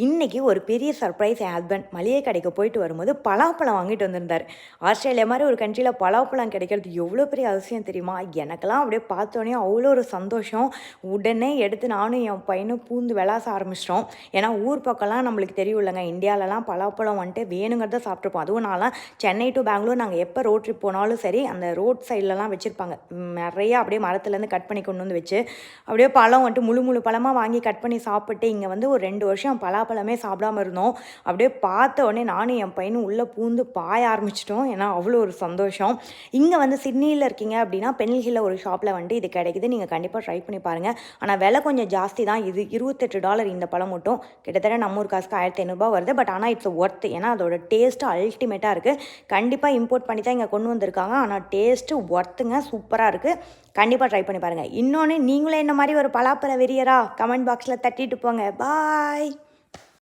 இன்னைக்கு ஒரு பெரிய சர்ப்ரைஸ். என் ஹஸ்பண்ட் மளிகை கடைக்கு போயிட்டு வரும்போது பலாப்பழம் வாங்கிட்டு வந்திருந்தார். ஆஸ்திரேலியா மாதிரி ஒரு கண்ட்ரியில் பலாப்பழம் கிடைக்கிறது எவ்வளோ பெரிய அதிசயம் தெரியுமா? எனக்கெல்லாம் அப்படியே பார்த்தோன்னே அவ்வளோ ஒரு சந்தோஷம். உடனே எடுத்து நானும் என் பையனும் பூந்து விளாச ஆரம்பிச்சிட்டோம். ஏன்னா ஊர் பக்கம்லாம் நம்மளுக்கு தெரியும் இல்லைங்க, இந்தியாவிலலாம் பலாப்பழம் வந்துட்டு வேணுங்கிறத சாப்பிட்ருப்போம். அதுவும் நான்லாம் சென்னை டு பெங்களூர் நாங்கள் எப்போ ரோட் ட்ரிப் போனாலும் சரி, அந்த ரோட் சைட்லலாம் வச்சுருப்பாங்க. நிறையா அப்படியே மரத்துலேருந்து கட் பண்ணி கொண்டு வந்து வச்சு அப்படியே பழம் வந்துட்டு முழு முழு பழமாக வாங்கி கட் பண்ணி சாப்பிட்டு இங்கே வந்து ஒரு 2 வருஷம் பலாப்பழமே சாப்பிடாம இருந்தோம். அப்படியே பார்த்த உடனே நானும் என் பையனும் உள்ளே பூந்து பாய ஆரம்பிச்சிட்டோம். ஏன்னா அவ்வளோ ஒரு சந்தோஷம். இங்கே வந்து சிட்னியில் இருக்கீங்க அப்படின்னா பெனில் ஹில்லில் ஒரு ஷாப்பில் வந்துட்டு இது கிடைக்குது. நீங்கள் கண்டிப்பாக ட்ரை பண்ணி பாருங்கள். ஆனால் விலை கொஞ்சம் ஜாஸ்தி தான். இது $28 இந்த பழம் மட்டும். கிட்டத்தட்ட நம்ம ஊர் காசுக்கு $1500 வருது. பட் ஆனால் இட்ஸ் ஒர்த். ஏன்னா அதோட டேஸ்ட்டு அல்டிமேட்டாக இருக்குது. கண்டிப்பாக இம்போர்ட் பண்ணி தான் இங்கே கொண்டு வந்திருக்காங்க. ஆனால் டேஸ்ட்டு ஒர்த்துங்க, சூப்பராக இருக்குது. கண்டிப்பாக ட்ரை பண்ணி பாருங்கள். இன்னொன்று, நீங்களும் என்ன மாதிரி ஒரு பலாப்பழ வெறியரா? கமெண்ட் பாக்ஸில் தட்டிட்டு போங்க. பாய்.